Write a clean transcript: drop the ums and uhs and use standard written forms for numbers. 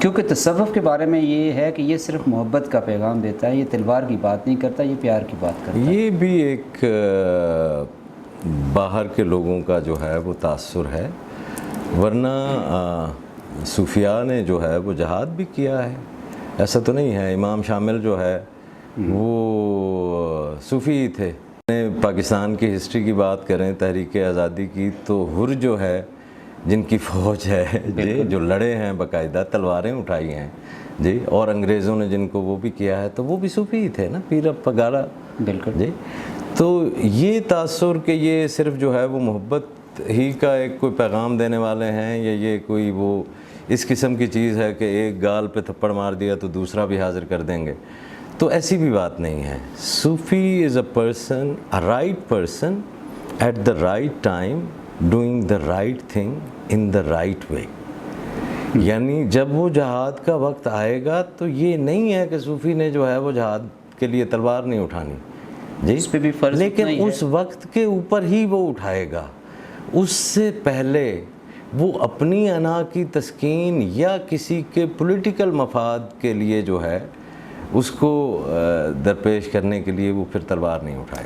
کیونکہ تصوف کے بارے میں یہ ہے کہ یہ صرف محبت کا پیغام دیتا ہے، یہ تلوار کی بات نہیں کرتا، یہ پیار کی بات کرتا ہے۔ یہ بھی ایک باہر کے لوگوں کا جو ہے وہ تاثر ہے، ورنہ صوفیاء نے جو ہے وہ جہاد بھی کیا ہے، ایسا تو نہیں ہے۔ امام شامل جو ہے وہ صوفی ہی تھے۔ پاکستان کی ہسٹری کی بات کریں، تحریک آزادی کی، تو ہر جو ہے جن کی فوج ہے جی، جو لڑے ہیں، باقاعدہ تلواریں اٹھائی ہیں جی، اور انگریزوں نے جن کو وہ بھی کیا ہے، تو وہ بھی صوفی ہی تھے نا، پیر پگاڑا بالکل جی۔ تو یہ تاثر کہ یہ صرف جو ہے وہ محبت ہی کا ایک کوئی پیغام دینے والے ہیں، یا یہ کوئی وہ اس قسم کی چیز ہے کہ ایک گال پہ تھپڑ مار دیا تو دوسرا بھی حاضر کر دیں گے، تو ایسی بھی بات نہیں ہے۔ Sufi is a person, a right person at the right time doing the right thing in the right way. یعنی جب وہ جہاد کا وقت آئے گا تو یہ نہیں ہے کہ صوفی نے جو ہے وہ جہاد کے لیے تلوار نہیں اٹھانی جی، اس پہ بھی فرض لیکن اتنا ہی ہے۔ اس وقت کے اوپر ہی وہ اٹھائے گا۔ اس سے پہلے وہ اپنی انا کی تسکین یا کسی کے پولیٹیکل مفاد کے لیے جو ہے اس کو درپیش کرنے کے لیے وہ پھر تلوار نہیں اٹھائے گا۔